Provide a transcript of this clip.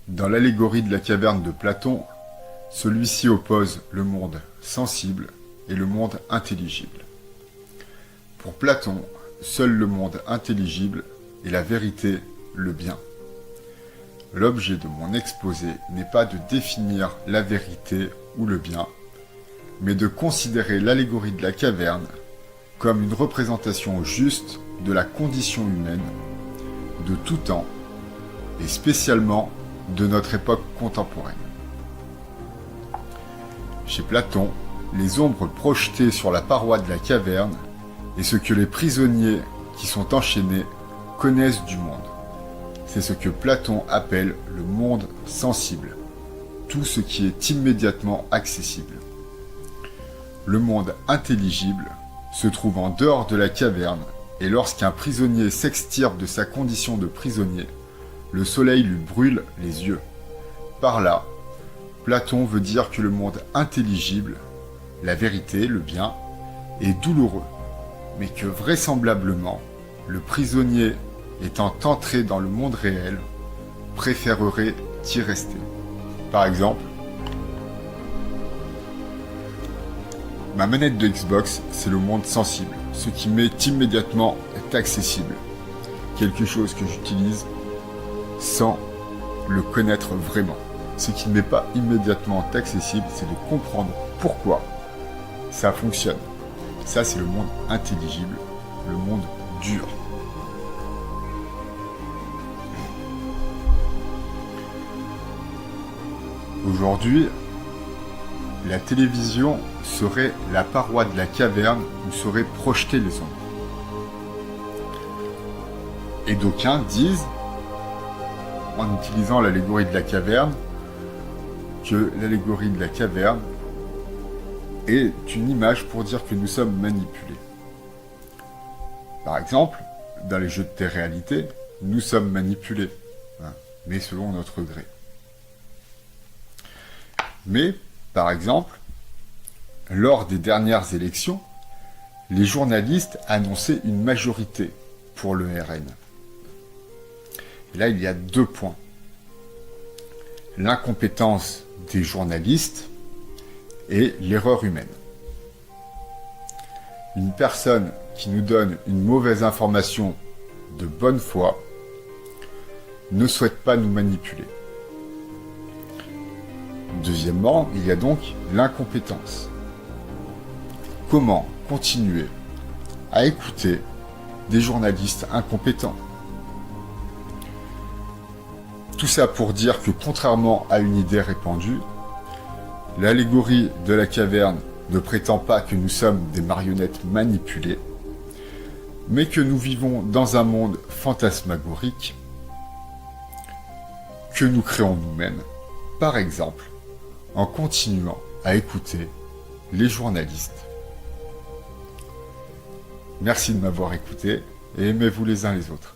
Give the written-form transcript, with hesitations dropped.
Dans l'allégorie de la caverne de Platon, celui-ci oppose le monde sensible et le monde intelligible. Pour Platon, seul le monde intelligible est la vérité, le bien. L'objet de mon exposé n'est pas de définir la vérité ou le bien, mais de considérer l'allégorie de la caverne comme une représentation juste de la condition humaine, de tout temps, et spécialement de notre époque contemporaine. Chez Platon, les ombres projetées sur la paroi de la caverne est ce que les prisonniers qui sont enchaînés connaissent du monde. C'est ce que Platon appelle le monde sensible, tout ce qui est immédiatement accessible. Le monde intelligible se trouve en dehors de la caverne, et lorsqu'un prisonnier s'extirpe de sa condition de prisonnier, le soleil lui brûle les yeux. Par là, Platon veut dire que le monde intelligible, la vérité, le bien, est douloureux, mais que vraisemblablement, le prisonnier étant entré dans le monde réel, préférerait y rester. Par exemple, ma manette de Xbox, c'est le monde sensible, ce qui m'est immédiatement accessible. Quelque chose que j'utilise sans le connaître vraiment. Ce qui ne m'est pas immédiatement accessible, c'est de comprendre pourquoi ça fonctionne. Ça, c'est le monde intelligible, le monde dur. Aujourd'hui, la télévision serait la paroi de la caverne où seraient projetées les ombres. Et d'aucuns disent, en utilisant l'allégorie de la caverne, que l'allégorie de la caverne est une image pour dire que nous sommes manipulés. Par exemple, dans les jeux de télé-réalité, nous sommes manipulés, mais selon notre gré. Mais, par exemple, lors des dernières élections, les journalistes annonçaient une majorité pour le RN. Et là, il y a 2 points. L'incompétence des journalistes et l'erreur humaine. Une personne qui nous donne une mauvaise information de bonne foi ne souhaite pas nous manipuler. Deuxièmement, il y a donc l'incompétence. Comment continuer à écouter des journalistes incompétents? Tout ça pour dire que contrairement à une idée répandue, l'allégorie de la caverne ne prétend pas que nous sommes des marionnettes manipulées, mais que nous vivons dans un monde fantasmagorique que nous créons nous-mêmes, par exemple, en continuant à écouter les journalistes. Merci de m'avoir écouté et aimez-vous les uns les autres.